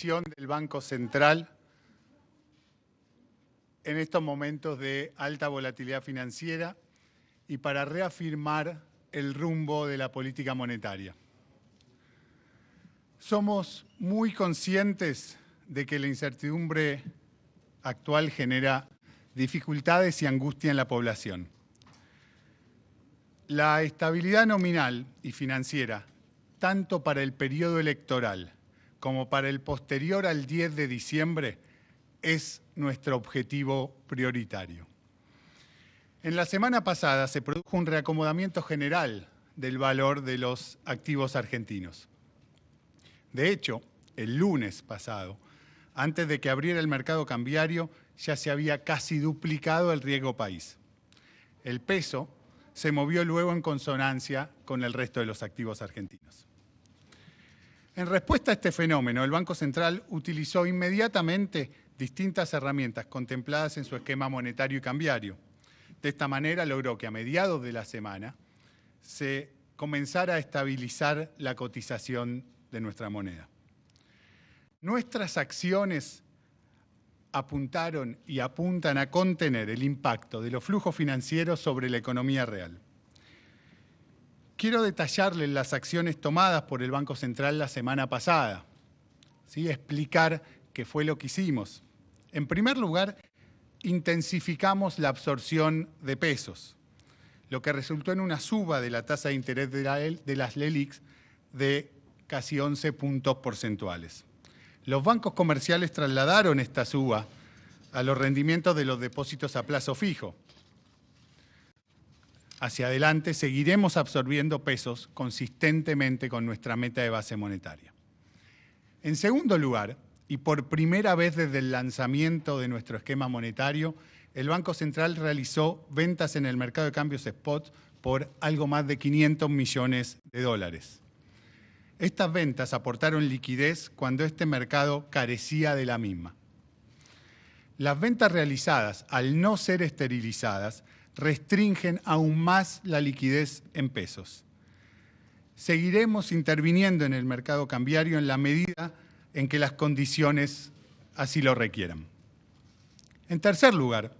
decisión del Banco Central en estos momentos de alta volatilidad financiera y para reafirmar el rumbo de la política monetaria. Somos muy conscientes de que la incertidumbre actual genera dificultades y angustia en la población. La estabilidad nominal y financiera, tanto para el periodo electoral como para el posterior al 10 de diciembre, es nuestro objetivo prioritario. En la semana pasada se produjo un reacomodamiento general del valor de los activos argentinos. De hecho, el lunes pasado, antes de que abriera el mercado cambiario, ya se había casi duplicado el riesgo país. El peso se movió luego en consonancia con el resto de los activos argentinos. En respuesta a este fenómeno, el Banco Central utilizó inmediatamente distintas herramientas contempladas en su esquema monetario y cambiario. De esta manera logró que a mediados de la semana se comenzara a estabilizar la cotización de nuestra moneda. Nuestras acciones apuntaron y apuntan a contener el impacto de los flujos financieros sobre la economía real. Quiero detallarles las acciones tomadas por el Banco Central la semana pasada, ¿sí? Explicar qué fue lo que hicimos. En primer lugar, intensificamos la absorción de pesos, lo que resultó en una suba de la tasa de interés de las LELIQs de casi 11 puntos porcentuales. Los bancos comerciales trasladaron esta suba a los rendimientos de los depósitos a plazo fijo. Hacia adelante seguiremos absorbiendo pesos consistentemente con nuestra meta de base monetaria. En segundo lugar, y por primera vez desde el lanzamiento de nuestro esquema monetario, el Banco Central realizó ventas en el mercado de cambios spot por algo más de 500 millones de dólares. Estas ventas aportaron liquidez cuando este mercado carecía de la misma. Las ventas realizadas, al no ser esterilizadas, restringen aún más la liquidez en pesos. Seguiremos interviniendo en el mercado cambiario en la medida en que las condiciones así lo requieran. En tercer lugar,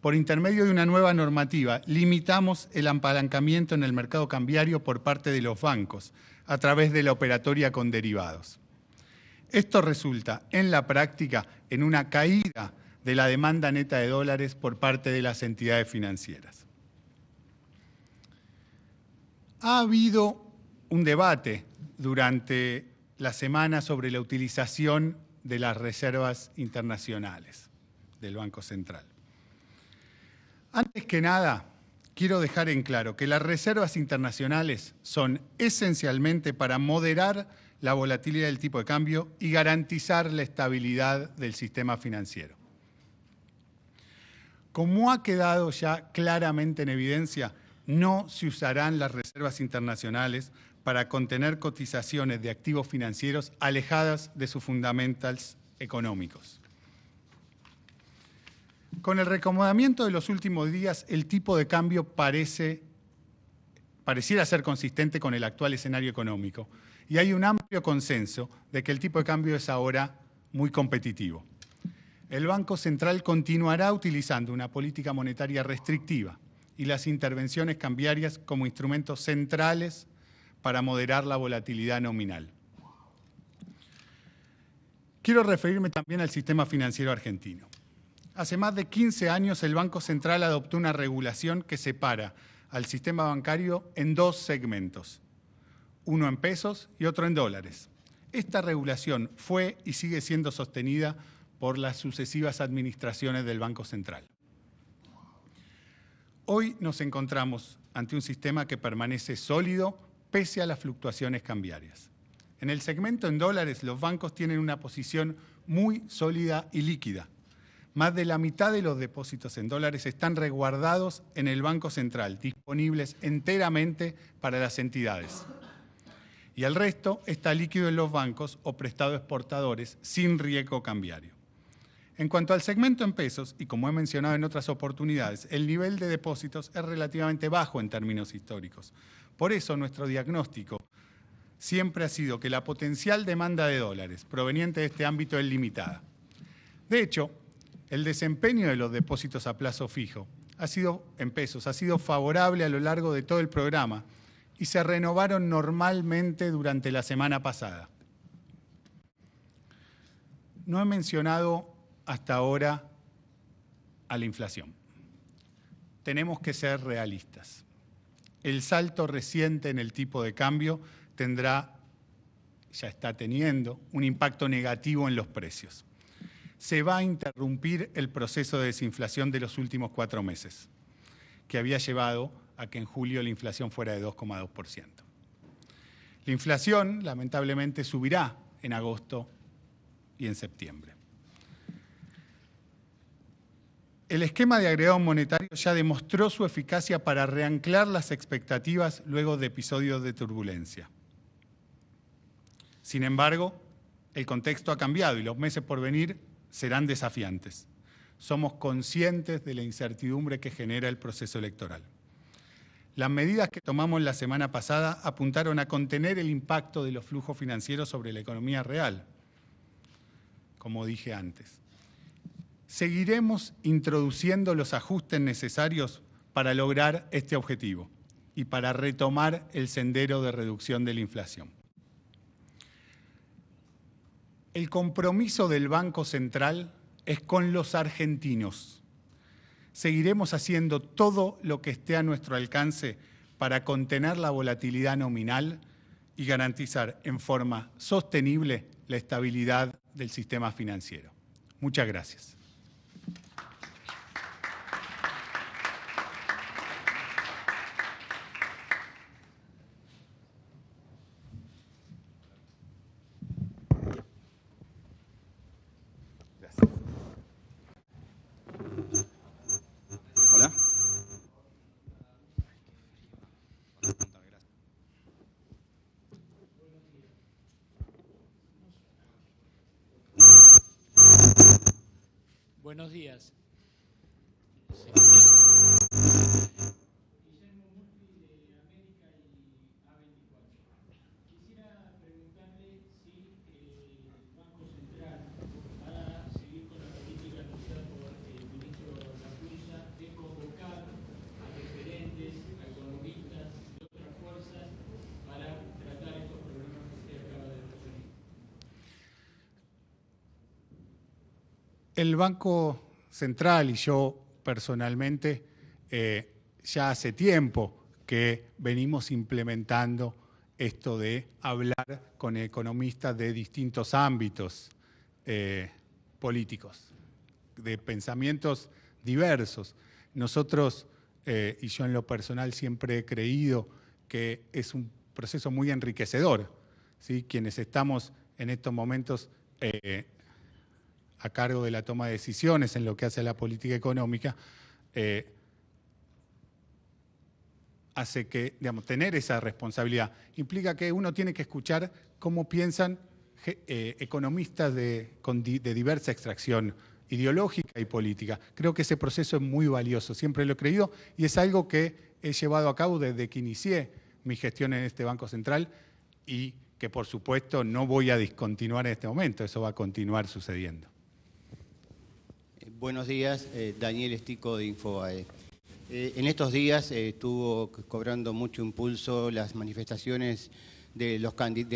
por intermedio de una nueva normativa, limitamos el apalancamiento en el mercado cambiario por parte de los bancos a través de la operatoria con derivados. Esto resulta, en la práctica, en una caída de la demanda neta de dólares por parte de las entidades financieras. Ha habido un debate durante la semana sobre la utilización de las reservas internacionales del Banco Central. Antes que nada, quiero dejar en claro que las reservas internacionales son esencialmente para moderar la volatilidad del tipo de cambio y garantizar la estabilidad del sistema financiero. Como ha quedado ya claramente en evidencia, no se usarán las reservas internacionales para contener cotizaciones de activos financieros alejadas de sus fundamentals económicos. Con el reacomodamiento de los últimos días, el tipo de cambio pareciera ser consistente con el actual escenario económico y hay un amplio consenso de que el tipo de cambio es ahora muy competitivo. El Banco Central continuará utilizando una política monetaria restrictiva y las intervenciones cambiarias como instrumentos centrales para moderar la volatilidad nominal. Quiero referirme también al sistema financiero argentino. Hace más de 15 años el Banco Central adoptó una regulación que separa al sistema bancario en dos segmentos, uno en pesos y otro en dólares. Esta regulación fue y sigue siendo sostenida por las sucesivas administraciones del Banco Central. Hoy nos encontramos ante un sistema que permanece sólido pese a las fluctuaciones cambiarias. En el segmento en dólares, los bancos tienen una posición muy sólida y líquida. Más de la mitad de los depósitos en dólares están resguardados en el Banco Central, disponibles enteramente para las entidades. Y el resto está líquido en los bancos o prestado a exportadores sin riesgo cambiario. En cuanto al segmento en pesos, y como he mencionado en otras oportunidades, el nivel de depósitos es relativamente bajo en términos históricos. Por eso nuestro diagnóstico siempre ha sido que la potencial demanda de dólares proveniente de este ámbito es limitada. De hecho, el desempeño de los depósitos a plazo fijo en pesos ha sido favorable a lo largo de todo el programa y se renovaron normalmente durante la semana pasada. No he mencionado hasta ahora a la inflación. Tenemos que ser realistas. El salto reciente en el tipo de cambio ya está teniendo, un impacto negativo en los precios. Se va a interrumpir el proceso de desinflación de los últimos 4 meses, que había llevado a que en julio la inflación fuera de 2,2%. La inflación, lamentablemente, subirá en agosto y en septiembre. El esquema de agregado monetario ya demostró su eficacia para reanclar las expectativas luego de episodios de turbulencia. Sin embargo, el contexto ha cambiado y los meses por venir serán desafiantes. Somos conscientes de la incertidumbre que genera el proceso electoral. Las medidas que tomamos la semana pasada apuntaron a contener el impacto de los flujos financieros sobre la economía real, como dije antes. Seguiremos introduciendo los ajustes necesarios para lograr este objetivo y para retomar el sendero de reducción de la inflación. El compromiso del Banco Central es con los argentinos. Seguiremos haciendo todo lo que esté a nuestro alcance para contener la volatilidad nominal y garantizar en forma sostenible la estabilidad del sistema financiero. Muchas gracias. Hola. Buenos días. El Banco Central y yo personalmente ya hace tiempo que venimos implementando esto de hablar con economistas de distintos ámbitos políticos, de pensamientos diversos. Nosotros, y yo en lo personal siempre he creído que es un proceso muy enriquecedor, ¿sí? Quienes estamos en estos momentos a cargo de la toma de decisiones en lo que hace a la política económica, hace que, digamos, tener esa responsabilidad implica que uno tiene que escuchar cómo piensan economistas de diversa extracción ideológica y política. Creo que ese proceso es muy valioso, siempre lo he creído, y es algo que he llevado a cabo desde que inicié mi gestión en este Banco Central y que, por supuesto, no voy a discontinuar en este momento, eso va a continuar sucediendo. Buenos días, Daniel Estico de Infobae. En estos días estuvo cobrando mucho impulso las manifestaciones del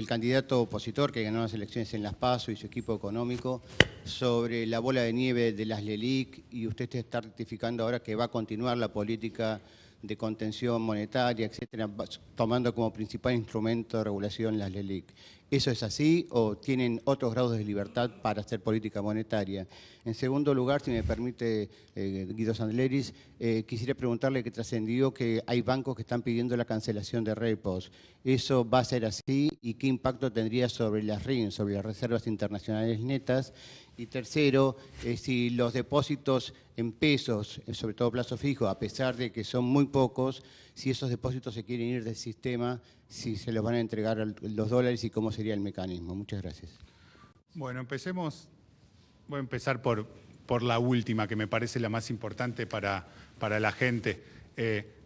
candidato opositor que ganó las elecciones en Las PASO y su equipo económico sobre la bola de nieve de las LELIQ, y usted está rectificando ahora que va a continuar la política de contención monetaria, etcétera, tomando como principal instrumento de regulación las LELIQ. ¿Eso es así o tienen otros grados de libertad para hacer política monetaria? En segundo lugar, si me permite, Guido Sandleris, quisiera preguntarle que trascendió que hay bancos que están pidiendo la cancelación de repos. ¿Eso va a ser así y qué impacto tendría sobre las RIN, sobre las reservas internacionales netas? Y tercero, si los depósitos en pesos, sobre todo plazo fijo, a pesar de que son muy pocos, si esos depósitos se quieren ir del sistema, si se los van a entregar los dólares y cómo sería el mecanismo. Muchas gracias. Bueno, empecemos. Voy a empezar por la última, que me parece la más importante para la gente.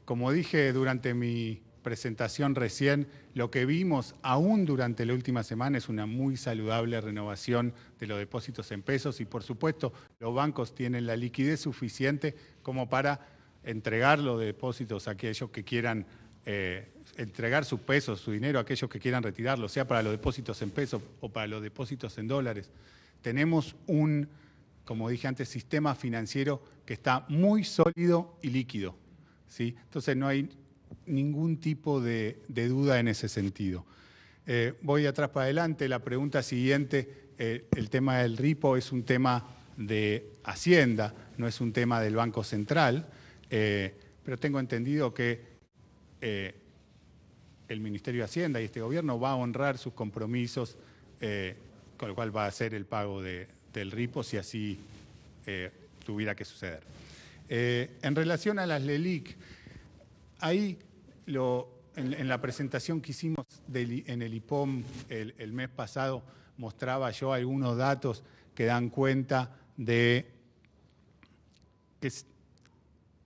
Como dije durante mi presentación recién, lo que vimos aún durante la última semana es una muy saludable renovación de los depósitos en pesos y, por supuesto, los bancos tienen la liquidez suficiente como para entregar los depósitos a aquellos que quieran entregar sus pesos, su dinero a aquellos que quieran retirarlo, sea para los depósitos en pesos o para los depósitos en dólares. Tenemos un, como dije antes, sistema financiero que está muy sólido y líquido, ¿sí? Entonces no hay ningún tipo de duda en ese sentido. Voy atrás para adelante. La pregunta siguiente, el tema del RIPO es un tema de Hacienda, no es un tema del Banco Central, pero tengo entendido que el Ministerio de Hacienda y este gobierno va a honrar sus compromisos, con lo cual va a hacer el pago del RIPO si así tuviera que suceder. En relación a las LELIQ, ahí en la presentación que hicimos en el IPOM el mes pasado, mostraba yo algunos datos que dan cuenta de que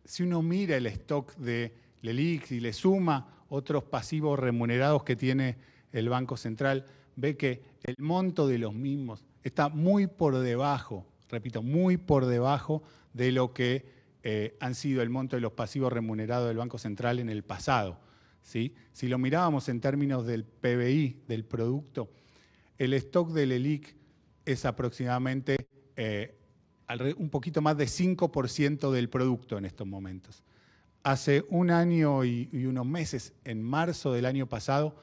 si uno mira el stock de LELIQ y le suma otros pasivos remunerados que tiene el Banco Central, ve que el monto de los mismos está muy por debajo, repito, muy por debajo de lo que han sido el monto de los pasivos remunerados del Banco Central en el pasado, ¿sí? Si lo mirábamos en términos del PBI, del producto, el stock de LELIQ es aproximadamente un poquito más de 5% del producto en estos momentos. Hace un año y unos meses, en marzo del año pasado,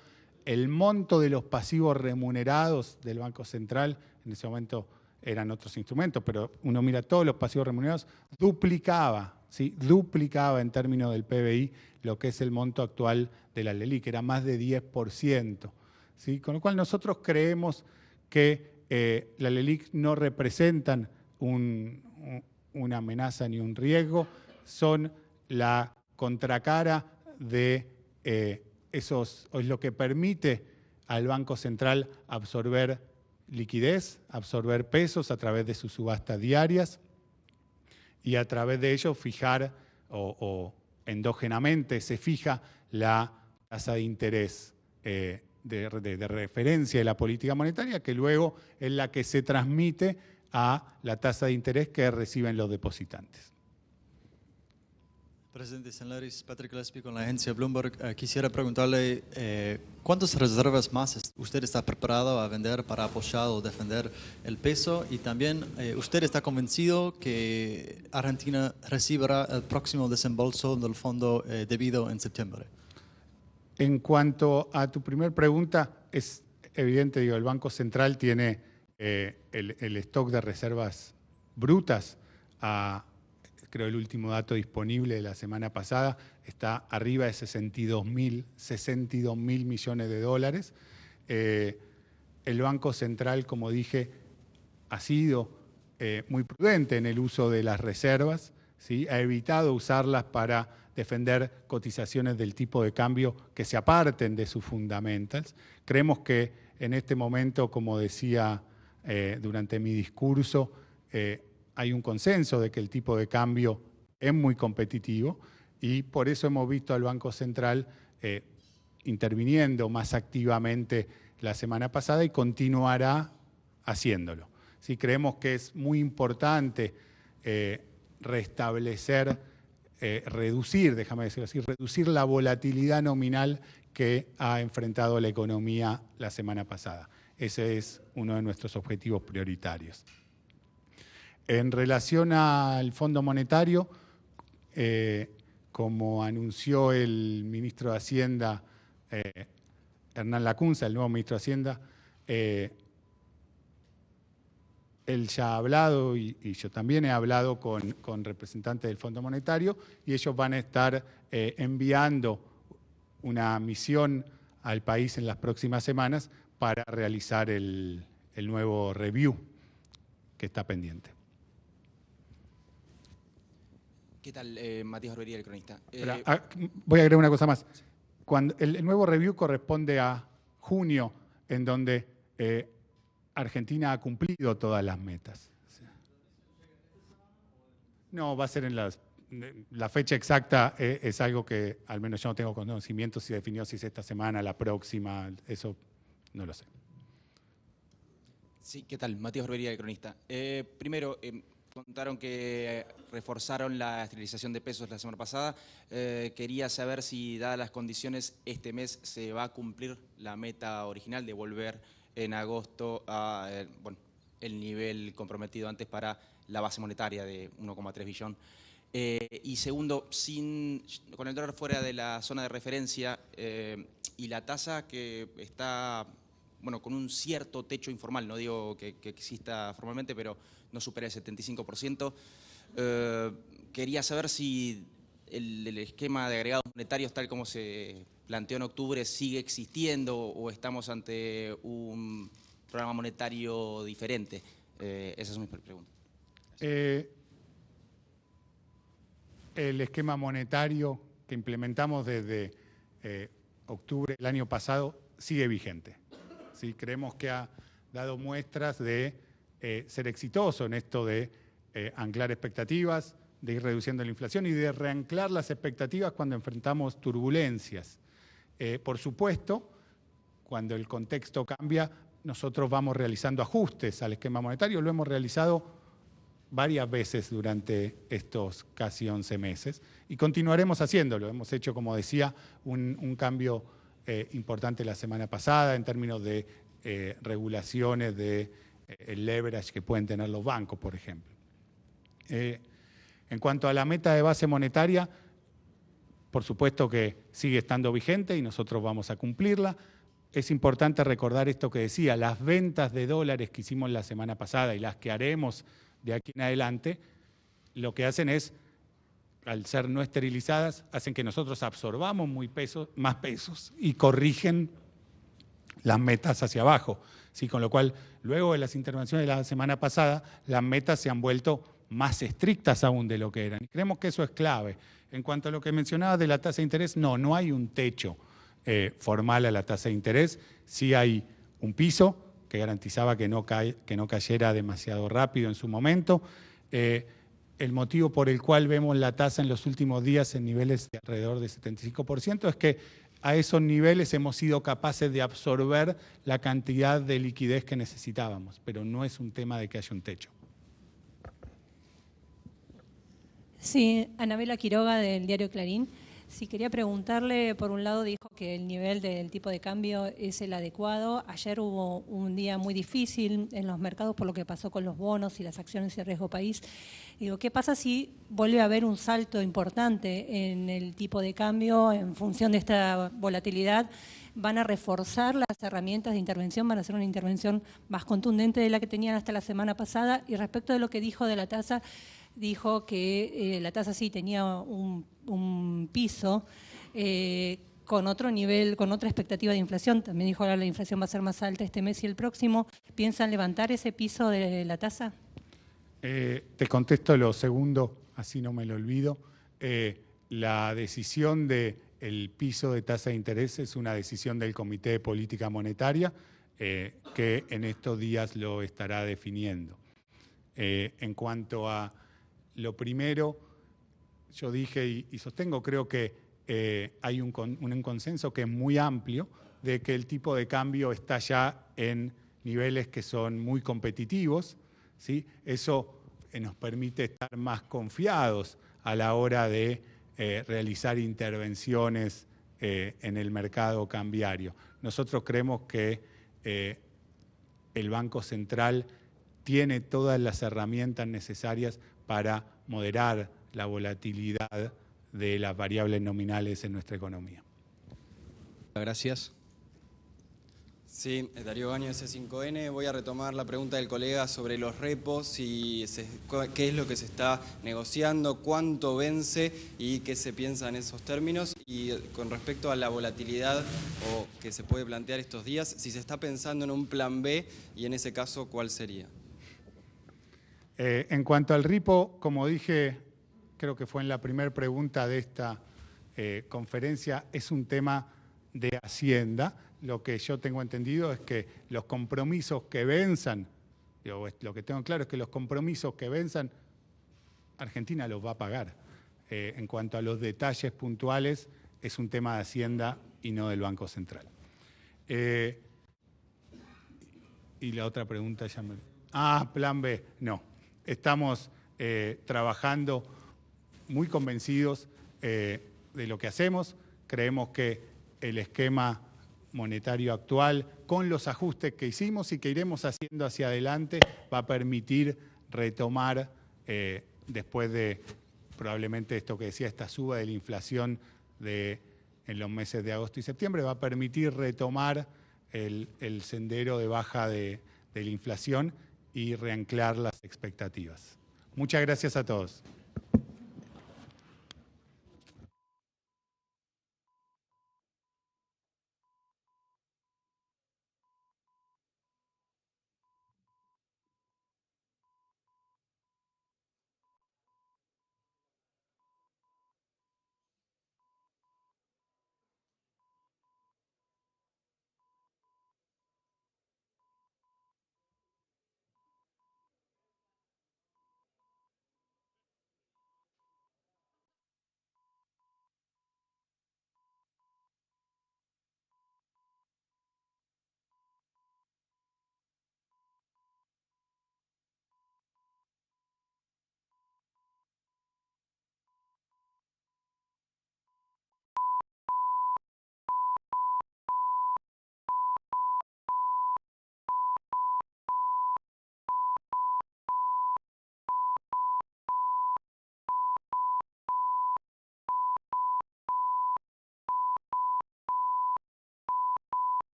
el monto de los pasivos remunerados del Banco Central, en ese momento eran otros instrumentos, pero uno mira todos los pasivos remunerados, duplicaba, ¿sí? Duplicaba en términos del PBI lo que es el monto actual de la LELIQ, que era más de 10%. ¿Sí? Con lo cual nosotros creemos que la LELIQ no representan una amenaza ni un riesgo, son la contracara de esos, es lo que permite al Banco Central absorber liquidez, absorber pesos a través de sus subastas diarias y a través de ello fijar o endógenamente se fija la tasa de interés de referencia de la política monetaria, que luego es la que se transmite a la tasa de interés que reciben los depositantes. Presidente Senlaris, Patrick Gillespie con la agencia Bloomberg. Quisiera preguntarle ¿cuántas reservas más usted está preparado a vender para apoyar o defender el peso? Y también, ¿usted está convencido que Argentina recibirá el próximo desembolso del fondo debido en septiembre? En cuanto a tu primera pregunta, es evidente, el Banco Central tiene el stock de reservas brutas creo el último dato disponible de la semana pasada, está arriba de 62.000 millones de dólares. El Banco Central, como dije, ha sido muy prudente en el uso de las reservas, ¿sí? Ha evitado usarlas para defender cotizaciones del tipo de cambio que se aparten de sus fundamentals. Creemos que en este momento, como decía durante mi discurso, hay un consenso de que el tipo de cambio es muy competitivo y por eso hemos visto al Banco Central interviniendo más activamente la semana pasada y continuará haciéndolo. Sí, creemos que es muy importante restablecer, reducir, déjame decirlo así, reducir la volatilidad nominal que ha enfrentado la economía la semana pasada. Ese es uno de nuestros objetivos prioritarios. En relación al Fondo Monetario, como anunció el ministro de Hacienda, Hernán Lacunza, el nuevo ministro de Hacienda, él ya ha hablado y yo también he hablado con representantes del Fondo Monetario y ellos van a estar enviando una misión al país en las próximas semanas para realizar el nuevo review que está pendiente. ¿Qué tal? Matías Orbería, el cronista. Voy a agregar una cosa más. Cuando el nuevo review corresponde a junio, en donde Argentina ha cumplido todas las metas. No, va a ser en las la fecha exacta es algo que al menos yo no tengo conocimiento si definió si es esta semana, la próxima, eso no lo sé. Sí, ¿qué tal? Matías Barbería, el cronista. Primero, contaron que reforzaron la esterilización de pesos la semana pasada. Quería saber si, dadas las condiciones, este mes se va a cumplir la meta original de volver en agosto a el nivel comprometido antes para la base monetaria de 1,3 billón. Y segundo, con el dólar fuera de la zona de referencia y la tasa que está con un cierto techo informal, no digo que exista formalmente, pero no supera el 75%. Quería saber si el esquema de agregados monetarios tal como se planteó en octubre sigue existiendo o estamos ante un programa monetario diferente. Esas son mis preguntas. El esquema monetario que implementamos desde octubre del año pasado sigue vigente. ¿Sí? Creemos que ha dado muestras de ser exitoso en esto de anclar expectativas, de ir reduciendo la inflación y de reanclar las expectativas cuando enfrentamos turbulencias. Por supuesto, cuando el contexto cambia, nosotros vamos realizando ajustes al esquema monetario. Lo hemos realizado varias veces durante estos casi 11 meses y continuaremos haciéndolo. Hemos hecho, como decía, un cambio importante la semana pasada en términos de regulaciones de el leverage que pueden tener los bancos, por ejemplo. En cuanto a la meta de base monetaria, por supuesto que sigue estando vigente y nosotros vamos a cumplirla. Es importante recordar esto que decía, las ventas de dólares que hicimos la semana pasada y las que haremos de aquí en adelante, lo que hacen es, al ser no esterilizadas, hacen que nosotros absorbamos más pesos y corrigen las metas hacia abajo. ¿Sí? Con lo cual, luego de las intervenciones de la semana pasada, las metas se han vuelto más estrictas aún de lo que eran. Y creemos que eso es clave. En cuanto a lo que mencionaba de la tasa de interés, no hay un techo formal a la tasa de interés. Sí hay un piso que garantizaba que no cayera demasiado rápido en su momento. El motivo por el cual vemos la tasa en los últimos días en niveles de alrededor de 75% es que a esos niveles hemos sido capaces de absorber la cantidad de liquidez que necesitábamos, pero no es un tema de que haya un techo. Sí, Anabela Quiroga del diario Clarín. Sí, quería preguntarle, por un lado dijo que el nivel del tipo de cambio es el adecuado. Ayer hubo un día muy difícil en los mercados por lo que pasó con los bonos y las acciones de riesgo país. Digo, ¿qué pasa si vuelve a haber un salto importante en el tipo de cambio en función de esta volatilidad? ¿Van a reforzar las herramientas de intervención? ¿Van a hacer una intervención más contundente de la que tenían hasta la semana pasada? Y respecto de lo que dijo de la tasa, dijo que la tasa sí tenía un piso con otro nivel, con otra expectativa de inflación. También dijo ahora la inflación va a ser más alta este mes y el próximo. ¿Piensan levantar ese piso de la tasa? Te contesto lo segundo, así no me lo olvido. La decisión del piso de tasa de interés es una decisión del Comité de Política Monetaria que en estos días lo estará definiendo. En cuanto a lo primero, yo dije y sostengo, creo que hay un consenso que es muy amplio de que el tipo de cambio está ya en niveles que son muy competitivos, ¿sí? Eso nos permite estar más confiados a la hora de realizar intervenciones en el mercado cambiario. Nosotros creemos que el Banco Central tiene todas las herramientas necesarias para moderar la volatilidad de las variables nominales en nuestra economía. Gracias. Sí, Darío Gaño, S5N. Voy a retomar la pregunta del colega sobre los repos, qué es lo que se está negociando, cuánto vence y qué se piensa en esos términos. Y con respecto a la volatilidad que se puede plantear estos días, si se está pensando en un plan B y en ese caso, ¿cuál sería? En cuanto al repo, como dije, creo que fue en la primera pregunta de esta conferencia, es un tema de Hacienda. Lo que yo tengo entendido es que los compromisos que venzan, lo que tengo claro es que los compromisos que venzan, Argentina los va a pagar. en cuanto a los detalles puntuales, es un tema de Hacienda y no del Banco Central. Y la otra pregunta ya me... plan B. No. Estamos trabajando muy convencidos de lo que hacemos. Creemos que el esquema monetario actual, con los ajustes que hicimos y que iremos haciendo hacia adelante, va a permitir retomar, después de probablemente esto que decía, esta suba de la inflación en los meses de agosto y septiembre, va a permitir retomar el sendero de baja de la inflación y reanclar las expectativas. Muchas gracias a todos.